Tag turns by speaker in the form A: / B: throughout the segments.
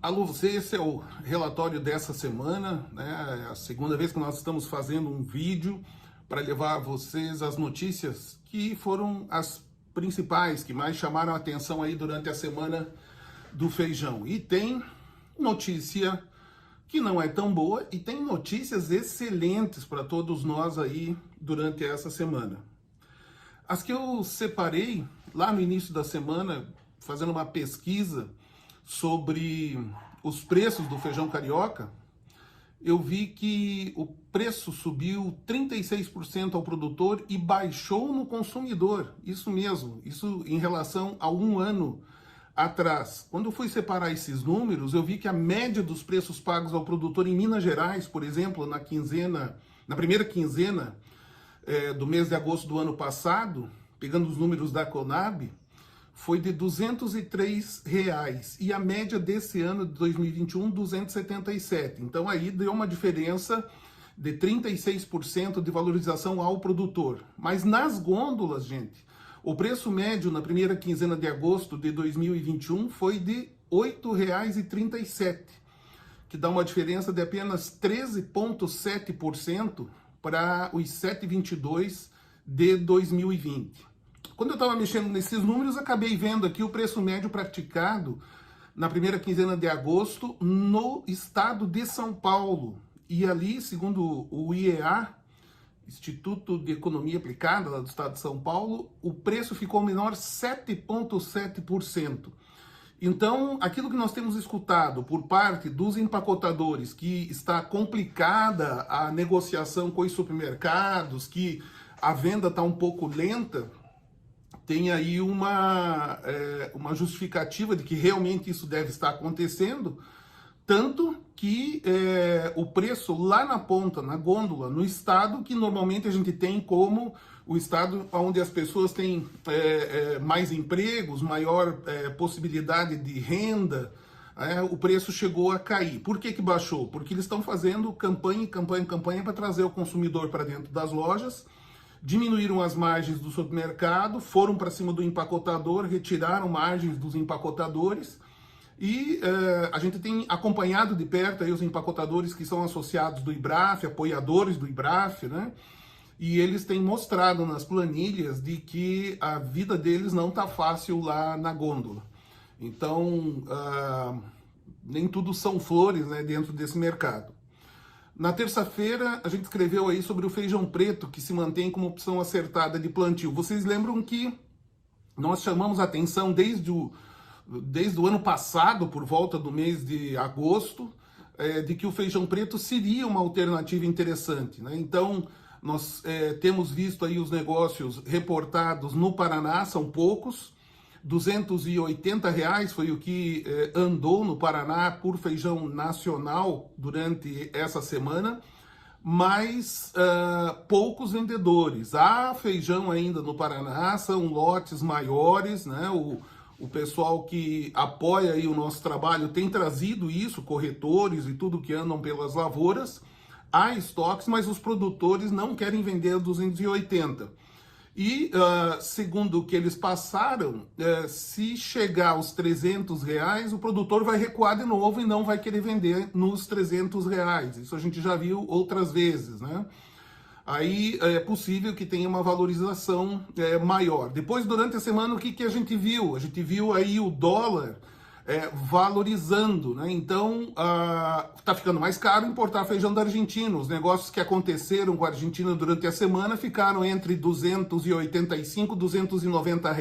A: Alô, você, esse é o relatório dessa semana, né? É a segunda vez que nós estamos fazendo um vídeo para levar a vocês as notícias que foram as principais, que mais chamaram a atenção aí durante a semana do feijão. E tem notícia que não é tão boa e tem notícias excelentes para todos nós aí durante essa semana. As que eu separei lá no início da semana, fazendo uma pesquisa sobre os preços do feijão carioca, eu vi que o preço subiu 36% ao produtor e baixou no consumidor. Isso mesmo, isso em relação a um ano atrás. Quando eu fui separar esses números, eu vi que a média dos preços pagos ao produtor em Minas Gerais, por exemplo, na primeira quinzena do mês de agosto do ano passado, pegando os números da Conab, foi de R$ 203 e a média desse ano de 2021, 277. Então aí deu uma diferença de 36% de valorização ao produtor. Mas nas gôndolas, gente, o preço médio na primeira quinzena de agosto de 2021 foi de R$ 8,37, que dá uma diferença de apenas 13,7% para os 7,22 de 2020. Quando eu estava mexendo nesses números, acabei vendo aqui o preço médio praticado na primeira quinzena de agosto no estado de São Paulo. E ali, segundo o IEA, Instituto de Economia Aplicada lá do estado de São Paulo, o preço ficou menor 7,7%. Então, aquilo que nós temos escutado por parte dos empacotadores, que está complicada a negociação com os supermercados, que a venda está um pouco lenta, tem aí uma justificativa de que realmente isso deve estar acontecendo, tanto que o preço lá na ponta, na gôndola, no estado que normalmente a gente tem como o estado onde as pessoas têm mais empregos, maior possibilidade de renda, o preço chegou a cair. Por que baixou? Porque eles estão fazendo campanha para trazer o consumidor para dentro das lojas, diminuíram as margens do supermercado, foram para cima do empacotador, retiraram margens dos empacotadores e a gente tem acompanhado de perto aí os empacotadores que são associados do IBRAF, apoiadores do IBRAF, né? E eles têm mostrado nas planilhas de que a vida deles não está fácil lá na gôndola. Então, nem tudo são flores, né, dentro desse mercado. Na terça-feira, a gente escreveu aí sobre o feijão preto, que se mantém como opção acertada de plantio. Vocês lembram que nós chamamos a atenção desde o ano passado, por volta do mês de agosto, de que o feijão preto seria uma alternativa interessante, né? Então, nós temos visto aí os negócios reportados no Paraná, são poucos, R$ 280 foi o que andou no Paraná por feijão nacional durante essa semana, mas poucos vendedores. Há feijão ainda no Paraná, são lotes maiores, né? O pessoal que apoia aí o nosso trabalho tem trazido isso, corretores e tudo que andam pelas lavouras. Há estoques, mas os produtores não querem vender 280. E, segundo o que eles passaram, se chegar aos R$ 300, o produtor vai recuar de novo e não vai querer vender nos R$ 300. Isso a gente já viu outras vezes, né? Aí é possível que tenha uma valorização maior. Depois, durante a semana, o que a gente viu? A gente viu aí o dólar valorizando, né? Então, está ficando mais caro importar feijão da Argentina. Os negócios que aconteceram com a Argentina durante a semana ficaram entre R$ 285 e R$ 290,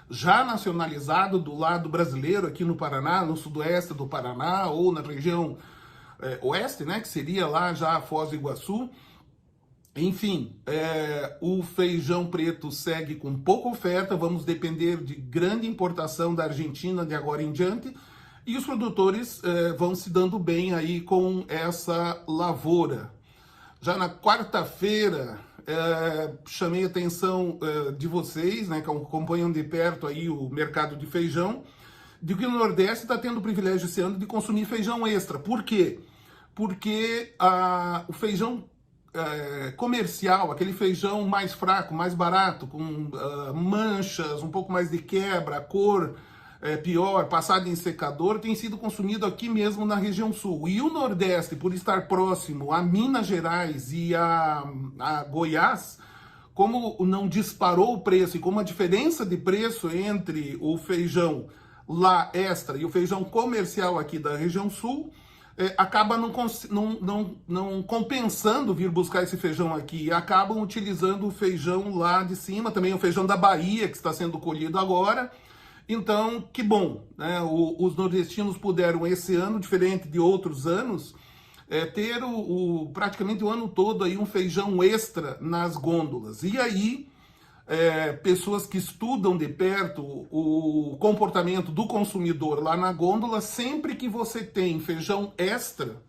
A: já nacionalizado do lado brasileiro, aqui no Paraná, no sudoeste do Paraná, ou na região oeste, né? Que seria lá já Foz do Iguaçu. Enfim, o feijão preto segue com pouca oferta, vamos depender de grande importação da Argentina de agora em diante, e os produtores vão se dando bem aí com essa lavoura. Já na quarta-feira, chamei a atenção de vocês, né, que acompanham de perto aí o mercado de feijão, de que o Nordeste está tendo o privilégio esse ano de consumir feijão extra. Por quê? Porque o feijão comercial, aquele feijão mais fraco, mais barato, com manchas, um pouco mais de quebra, a cor pior, passado em secador, tem sido consumido aqui mesmo na região sul. E o Nordeste, por estar próximo a Minas Gerais e a Goiás, como não disparou o preço e como a diferença de preço entre o feijão lá extra e o feijão comercial aqui da região sul, acaba não compensando vir buscar esse feijão aqui, e acabam utilizando o feijão lá de cima, também o feijão da Bahia, que está sendo colhido agora. Então, que bom, né? Os nordestinos puderam esse ano, diferente de outros anos, ter praticamente o ano todo aí um feijão extra nas gôndolas. E aí, pessoas que estudam de perto o comportamento do consumidor lá na gôndola, sempre que você tem feijão extra,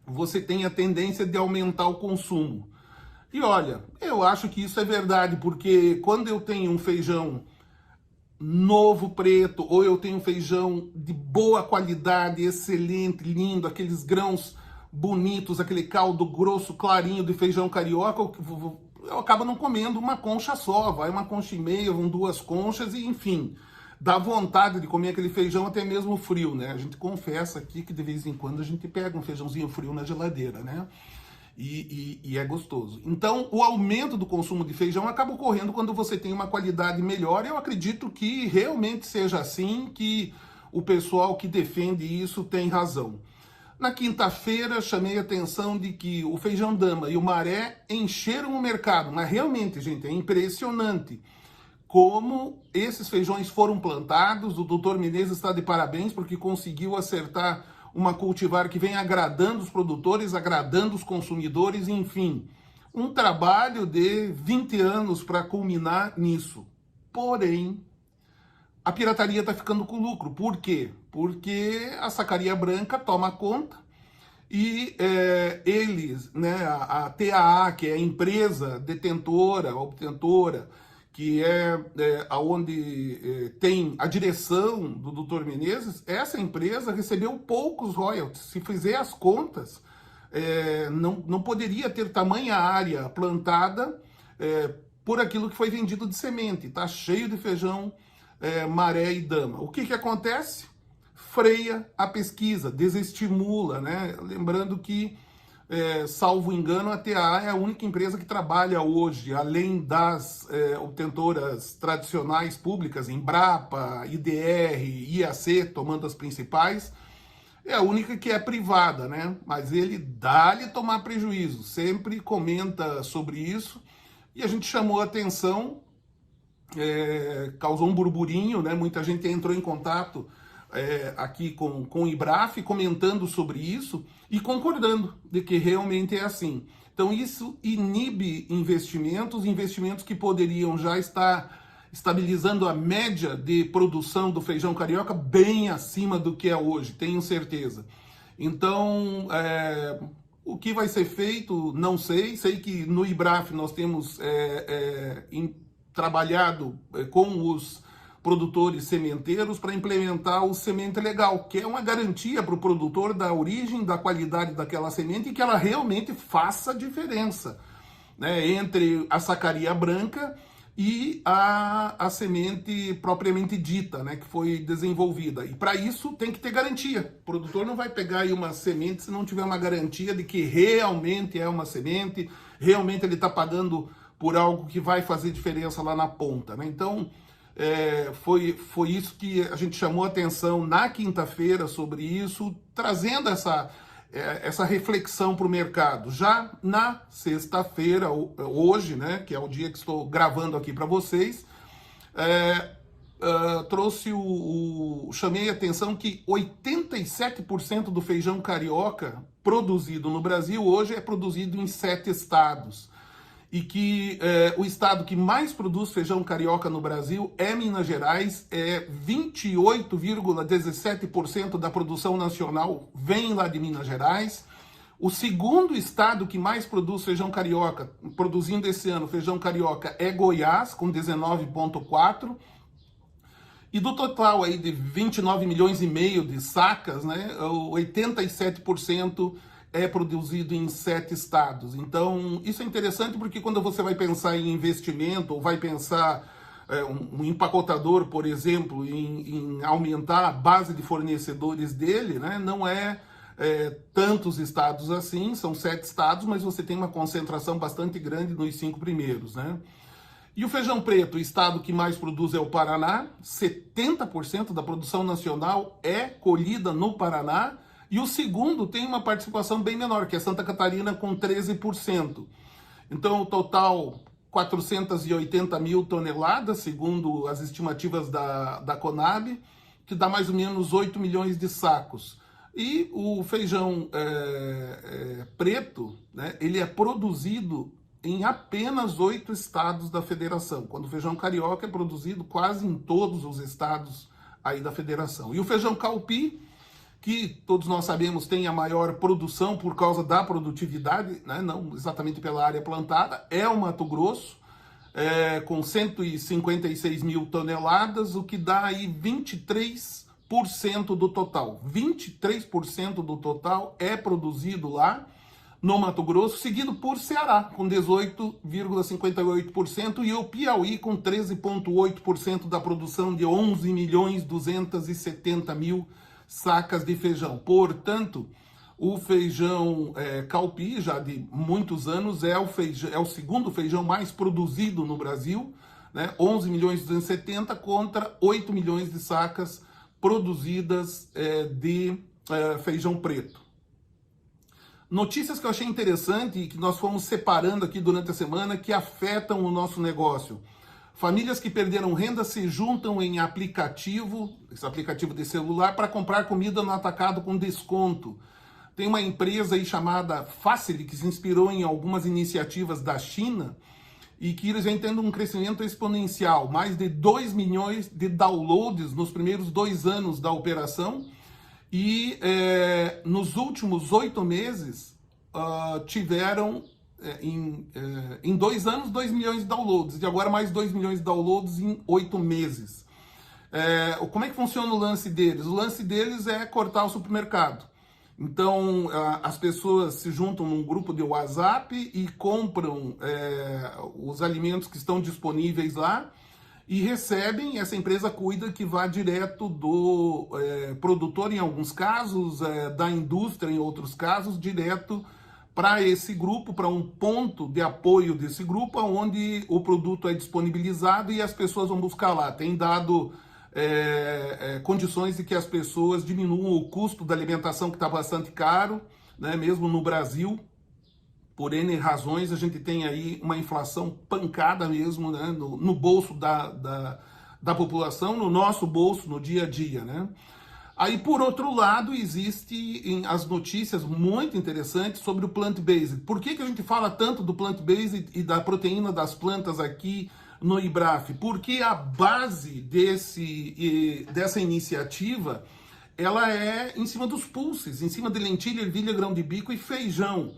A: você tem a tendência de aumentar o consumo. E olha, eu acho que isso é verdade, porque quando eu tenho um feijão novo preto, ou eu tenho um feijão de boa qualidade, excelente, lindo, aqueles grãos bonitos, aquele caldo grosso, clarinho de feijão carioca, eu acabo não comendo uma concha só, vai uma concha e meia, vão 2 conchas e enfim, dá vontade de comer aquele feijão até mesmo frio, né? A gente confessa aqui que de vez em quando a gente pega um feijãozinho frio na geladeira, né? E é gostoso. Então, o aumento do consumo de feijão acaba ocorrendo quando você tem uma qualidade melhor. Eu acredito que realmente seja assim, que o pessoal que defende isso tem razão. Na quinta-feira, chamei a atenção de que o feijão dama e o maré encheram o mercado. Mas realmente, gente, é impressionante como esses feijões foram plantados. O doutor Menezes está de parabéns porque conseguiu acertar uma cultivar que vem agradando os produtores, agradando os consumidores, enfim. Um trabalho de 20 anos para culminar nisso. Porém, a pirataria está ficando com lucro. Por quê? Porque a Sacaria Branca toma conta e eles, né, a TAA, que é a empresa detentora, obtentora, que onde tem a direção do Dr. Menezes, essa empresa recebeu poucos royalties. Se fizer as contas, não poderia ter tamanha área plantada por aquilo que foi vendido de semente. Está cheio de feijão maré e dama. O que acontece? Freia a pesquisa, desestimula, né? Lembrando que, salvo engano, a TAA é a única empresa que trabalha hoje, além das obtentoras tradicionais públicas, Embrapa, IDR, IAC, tomando as principais, é a única que é privada, né? Mas ele dá-lhe tomar prejuízo, sempre comenta sobre isso, e a gente chamou a atenção, causou um burburinho, né? Muita gente entrou em contato aqui com o IBRAF, comentando sobre isso e concordando de que realmente é assim. Então isso inibe investimentos que poderiam já estar estabilizando a média de produção do feijão carioca bem acima do que é hoje, tenho certeza. Então, o que vai ser feito, não sei. Sei que no IBRAF nós temos trabalhado com os produtores sementeiros para implementar o semente legal, que é uma garantia para o produtor da origem, da qualidade daquela semente e que ela realmente faça diferença, né, entre a Sacaria Branca e a semente propriamente dita, né, que foi desenvolvida. E para isso tem que ter garantia. O produtor não vai pegar aí uma semente se não tiver uma garantia de que realmente é uma semente, realmente ele está pagando por algo que vai fazer diferença lá na ponta, né? Então, foi isso que a gente chamou a atenção na quinta-feira sobre isso, trazendo essa reflexão para o mercado. Já na sexta-feira, hoje, né, que é o dia que estou gravando aqui para vocês, chamei a atenção que 87% do feijão carioca produzido no Brasil hoje é produzido em 7 estados. E que o estado que mais produz feijão carioca no Brasil é Minas Gerais, 28,17% da produção nacional vem lá de Minas Gerais. O segundo estado que mais produz feijão carioca, produzindo esse ano feijão carioca, é Goiás, com 19,4%. E do total aí de 29 milhões e meio de sacas, né, 87% é produzido em 7 estados. Então, isso é interessante porque quando você vai pensar em investimento ou vai pensar um empacotador, por exemplo, em aumentar a base de fornecedores dele, né? Não é tantos estados assim, são 7 estados, mas você tem uma concentração bastante grande nos 5 primeiros, né? E o feijão preto, o estado que mais produz é o Paraná, 70% da produção nacional é colhida no Paraná, e o segundo tem uma participação bem menor, que é Santa Catarina, com 13%. Então, o total, 480 mil toneladas, segundo as estimativas da Conab, que dá mais ou menos 8 milhões de sacos. E o feijão preto, né, ele é produzido em apenas 8 estados da federação, quando o feijão carioca é produzido quase em todos os estados aí da federação. E o feijão calpi, que todos nós sabemos tem a maior produção por causa da produtividade, né, não exatamente pela área plantada, é o Mato Grosso, com 156 mil toneladas, o que dá aí 23% do total. 23% do total é produzido lá no Mato Grosso, seguido por Ceará, com 18,58%, e o Piauí, com 13,8% da produção de 11.270.000 sacas de feijão. Portanto, o feijão calpi, já de muitos anos, é o segundo feijão mais produzido no Brasil, né? 11.270.000 contra 8 milhões de sacas produzidas de feijão preto. Notícias que eu achei interessante e que nós fomos separando aqui durante a semana que afetam o nosso negócio. Famílias que perderam renda se juntam em aplicativo, esse aplicativo de celular, para comprar comida no atacado com desconto. Tem uma empresa aí chamada Facile, que se inspirou em algumas iniciativas da China e que eles vêm tendo um crescimento exponencial, mais de 2 milhões de downloads nos primeiros 2 anos da operação. E nos últimos 8 meses tiveram, em 2 anos, 2 milhões de downloads. E agora mais 2 milhões de downloads em 8 meses. Como é que funciona o lance deles? O lance deles é cortar o supermercado. Então, as pessoas se juntam num grupo de WhatsApp e compram os alimentos que estão disponíveis lá, e recebem, essa empresa cuida que vá direto do produtor em alguns casos, da indústria em outros casos, direto para esse grupo, para um ponto de apoio desse grupo, onde o produto é disponibilizado e as pessoas vão buscar lá. Tem dado condições de que as pessoas diminuam o custo da alimentação, que está bastante caro, né, mesmo no Brasil. Por N razões, a gente tem aí uma inflação pancada mesmo, né, no bolso da população, no nosso bolso, no dia a dia, né? Aí, por outro lado, existem as notícias muito interessantes sobre o plant-based. Por que a gente fala tanto do plant-based e da proteína das plantas aqui no IBRAF? Porque a base dessa iniciativa, ela é em cima dos pulses, em cima de lentilha, ervilha, grão de bico e feijão.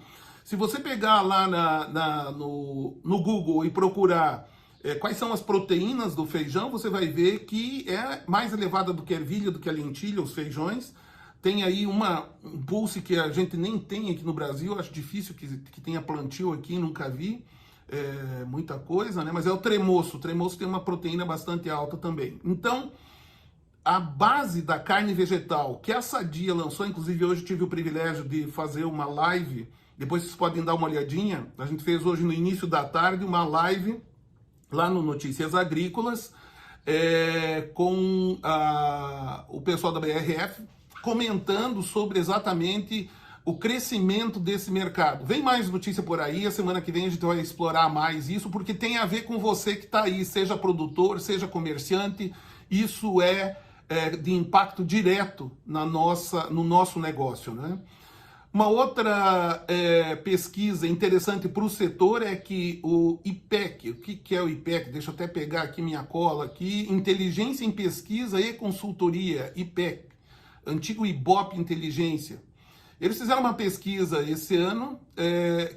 A: Se você pegar lá no Google e procurar quais são as proteínas do feijão, você vai ver que é mais elevada do que a ervilha, do que a lentilha, os feijões. Tem aí um pulse que a gente nem tem aqui no Brasil, acho difícil que tenha plantio aqui, nunca vi muita coisa, né? Mas é o tremoço. O tremoço tem uma proteína bastante alta também. Então, a base da carne vegetal que a Sadia lançou, inclusive hoje tive o privilégio de fazer uma live. Depois vocês podem dar uma olhadinha. A gente fez hoje no início da tarde uma live lá no Notícias Agrícolas com o pessoal da BRF comentando sobre exatamente o crescimento desse mercado. Vem mais notícia por aí, a semana que vem a gente vai explorar mais isso, porque tem a ver com você que está aí, seja produtor, seja comerciante. Isso é de impacto direto no nosso negócio, né? Uma outra pesquisa interessante para o setor é que o IPEC, o que é o IPEC? Deixa eu até pegar aqui minha cola aqui, Inteligência em Pesquisa e Consultoria, IPEC, antigo Ibope Inteligência. Eles fizeram uma pesquisa esse ano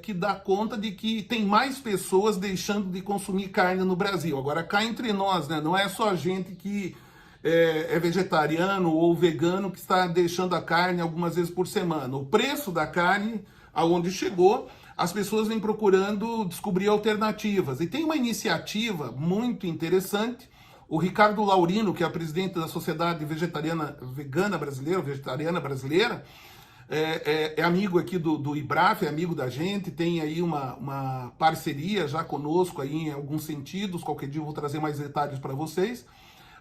A: que dá conta de que tem mais pessoas deixando de consumir carne no Brasil. Agora, cá entre nós, né? Não é só a gente que é vegetariano ou vegano que está deixando a carne algumas vezes por semana. O preço da carne, aonde chegou, as pessoas vêm procurando descobrir alternativas. E tem uma iniciativa muito interessante. O Ricardo Laurino, que é o presidente da Sociedade Vegetariana Vegana Brasileira, Vegetariana Brasileira, é amigo aqui do IBRAF, é amigo da gente, tem aí uma parceria já conosco aí em alguns sentidos. Qualquer dia eu vou trazer mais detalhes para vocês.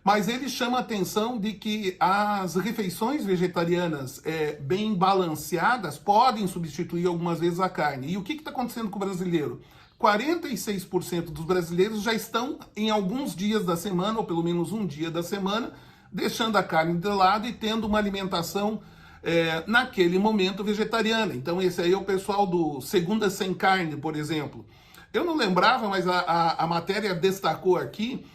A: Mas ele chama a atenção de que as refeições vegetarianas bem balanceadas podem substituir algumas vezes a carne. E o que está acontecendo com o brasileiro? 46% dos brasileiros já estão em alguns dias da semana, ou pelo menos um dia da semana, deixando a carne de lado e tendo uma alimentação naquele momento vegetariana. Então esse aí é o pessoal do Segunda Sem Carne, por exemplo. Eu não lembrava, mas a matéria destacou aqui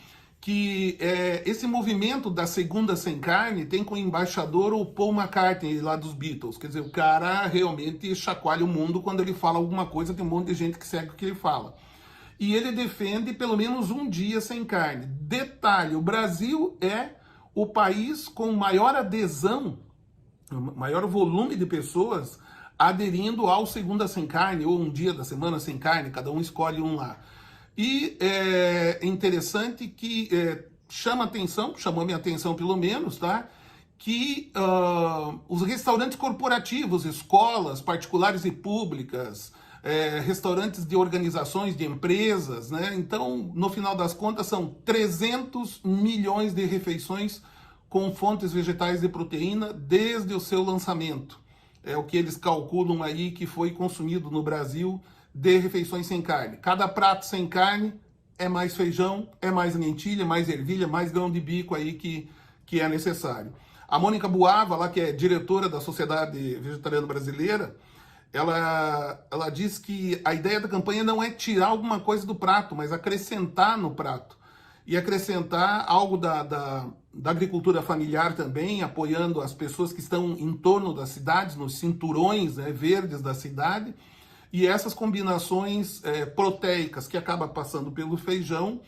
A: que esse movimento da Segunda Sem Carne tem como embaixador o Paul McCartney lá dos Beatles. Quer dizer, o cara realmente chacoalha o mundo quando ele fala alguma coisa, tem um monte de gente que segue o que ele fala. E ele defende pelo menos um dia sem carne. Detalhe, o Brasil é o país com maior adesão, maior volume de pessoas aderindo ao Segunda Sem Carne, ou um dia da semana sem carne, cada um escolhe um lá. E é interessante que chamou a minha atenção pelo menos, tá? Que os restaurantes corporativos, escolas particulares e públicas, restaurantes de organizações, de empresas, né? Então, no final das contas, são 300 milhões de refeições com fontes vegetais de proteína desde o seu lançamento. É o que eles calculam aí que foi consumido no Brasil de refeições sem carne. Cada prato sem carne é mais feijão, é mais lentilha, mais ervilha, mais grão de bico aí que é necessário. A Mônica Buava, lá que é diretora da Sociedade Vegetariana Brasileira, ela diz que a ideia da campanha não é tirar alguma coisa do prato, mas acrescentar no prato. E acrescentar algo da agricultura familiar também, apoiando as pessoas que estão em torno das cidades, nos cinturões, né, verdes da cidade. E essas combinações proteicas que acabam passando pelo feijão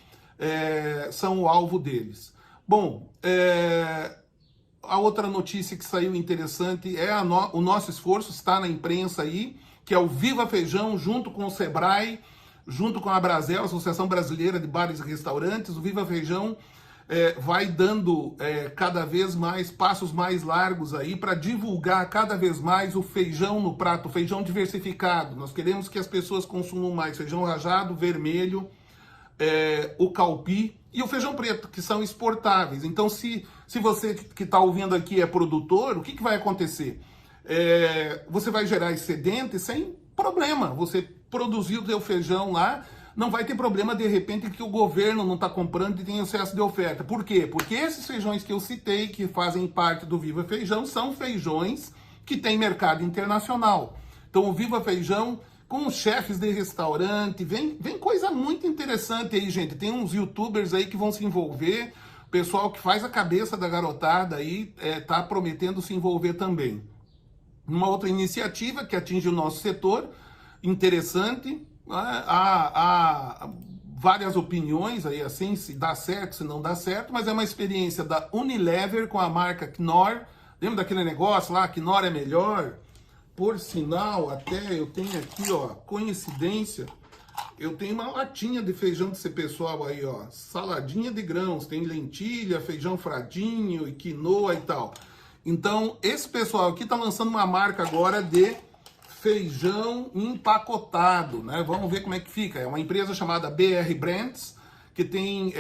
A: são o alvo deles. Bom, a outra notícia que saiu interessante é o nosso esforço, está na imprensa aí, que é o Viva Feijão, junto com o Sebrae, junto com a Abrazel, Associação Brasileira de Bares e Restaurantes. O Viva Feijão vai dando cada vez mais passos mais largos aí para divulgar cada vez mais o feijão no prato, o feijão diversificado. Nós queremos que as pessoas consumam mais feijão rajado, vermelho, o calpi e o feijão preto, que são exportáveis. Então, se você que está ouvindo aqui é produtor, o que vai acontecer? Você vai gerar excedente sem problema. Você produzir o seu feijão lá, não vai ter problema, de repente, que o governo não está comprando e tem excesso de oferta. Por quê? Porque esses feijões que eu citei, que fazem parte do Viva Feijão, são feijões que têm mercado internacional. Então, o Viva Feijão, com os chefes de restaurante, vem coisa muito interessante aí, gente. Tem uns youtubers aí que vão se envolver, o pessoal que faz a cabeça da garotada aí está prometendo se envolver também. Uma outra iniciativa que atinge o nosso setor, interessante. Há várias opiniões aí, assim, se dá certo, se não dá certo, mas é uma experiência da Unilever com a marca Knorr. Lembra daquele negócio lá, Knorr é melhor? Por sinal, até eu tenho aqui, ó, coincidência, eu tenho uma latinha de feijão desse pessoal aí, ó, saladinha de grãos, tem lentilha, feijão fradinho e quinoa e tal. Então, esse pessoal aqui tá lançando uma marca agora de feijão empacotado, né? Vamos ver como é que fica. É uma empresa chamada BR Brands, que tem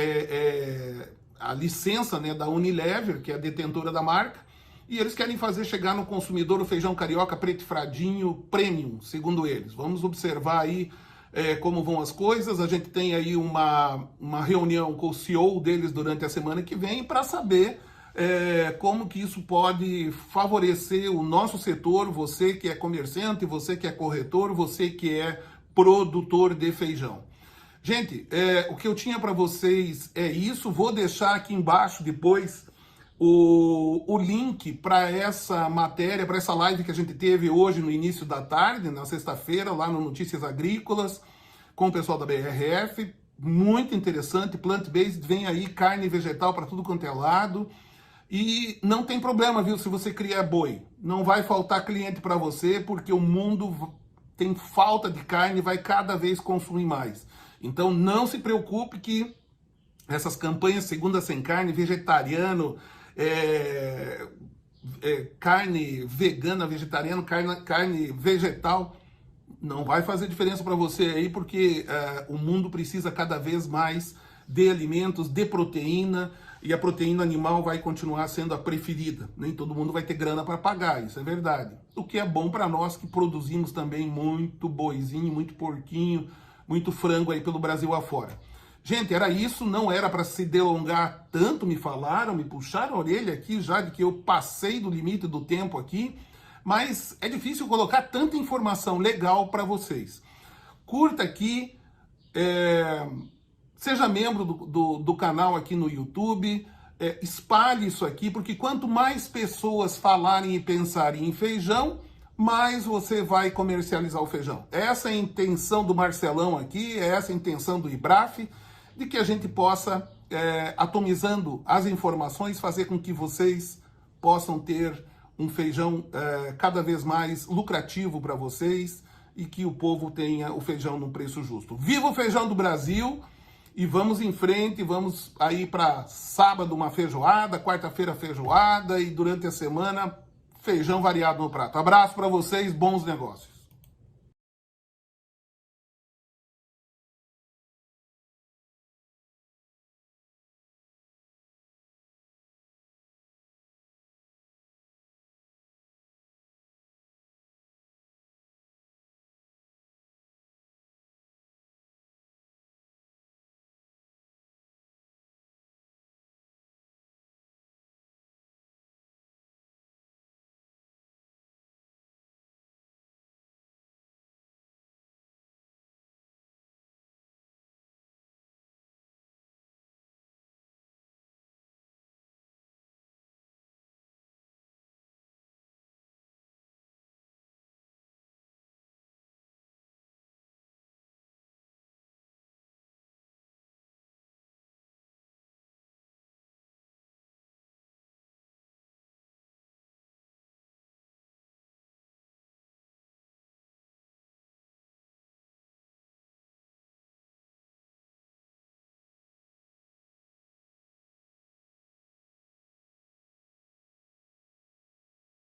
A: a licença, né, da Unilever, que é a detentora da marca, e eles querem fazer chegar no consumidor o feijão carioca preto e fradinho premium, segundo eles. Vamos observar aí como vão as coisas. A gente tem aí uma reunião com o CEO deles durante a semana que vem para saber como que isso pode favorecer o nosso setor, você que é comerciante, você que é corretor, você que é produtor de feijão. Gente, o que eu tinha para vocês é isso. Vou deixar aqui embaixo depois o link para essa matéria, para essa live que a gente teve hoje no início da tarde, na sexta-feira, lá no Notícias Agrícolas, com o pessoal da BRF. Muito interessante, plant-based, vem aí carne vegetal para tudo quanto é lado. E não tem problema, viu, se você criar boi. Não vai faltar cliente para você, porque o mundo tem falta de carne e vai cada vez consumir mais. Então não se preocupe que essas campanhas segunda sem carne, vegetariano, carne vegana, vegetariano, carne vegetal, não vai fazer diferença para você aí, porque o mundo precisa cada vez mais de alimentos, de proteína, e a proteína animal vai continuar sendo a preferida. Nem todo mundo vai ter grana para pagar, isso é verdade. O que é bom para nós que produzimos também muito boizinho, muito porquinho, muito frango aí pelo Brasil afora. Gente, era isso, não era para se delongar tanto, me falaram, me puxaram a orelha aqui já de que eu passei do limite do tempo aqui, mas é difícil colocar tanta informação legal para vocês. Curta aqui, seja membro do canal aqui no YouTube, espalhe isso aqui, porque quanto mais pessoas falarem e pensarem em feijão, mais você vai comercializar o feijão. Essa é a intenção do Marcelão aqui, essa é a intenção do IBRAF, de que a gente possa, atomizando as informações, fazer com que vocês possam ter um feijão cada vez mais lucrativo para vocês e que o povo tenha o feijão num preço justo. Viva o feijão do Brasil! E vamos em frente, vamos aí para sábado uma feijoada, quarta-feira feijoada e durante a semana feijão variado no prato. Abraço para vocês, bons negócios.